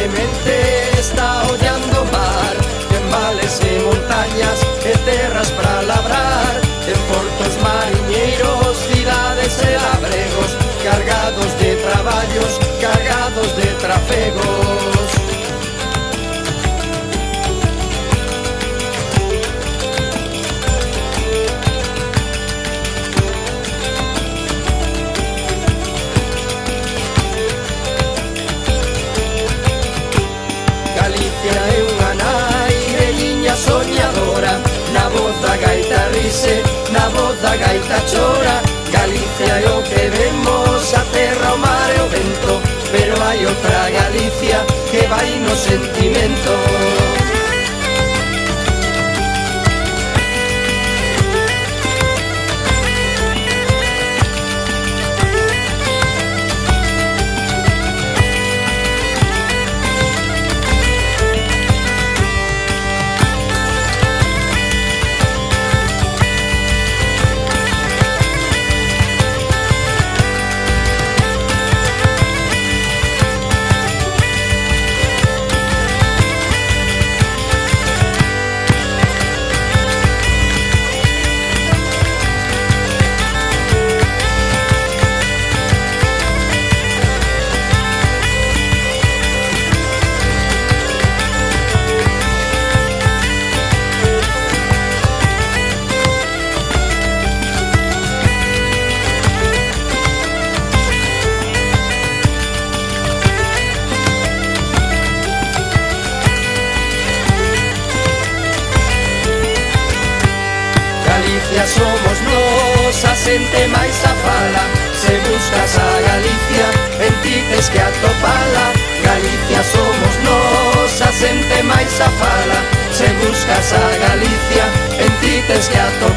mente está ollando o mar, en vales e montañas e terras para labrar, en portos mariñeiros, cidades e labregos, cargados de traballos, cargados de trafegos. Galicia é unha nai, velliña soñadora, na voz da gaita rise, na voz da gaita chora. Galicia é o que vemos, a terra, o mar e o vento, pero hai outra Galicia que vai no sentimento. Galicia somos nós, a xente máis a fala. Se buscas a Galicia, en ti tes que atopala. Galicia somos nós, a xente máis a fala. Se buscas a Galicia, en ti tes que atopala.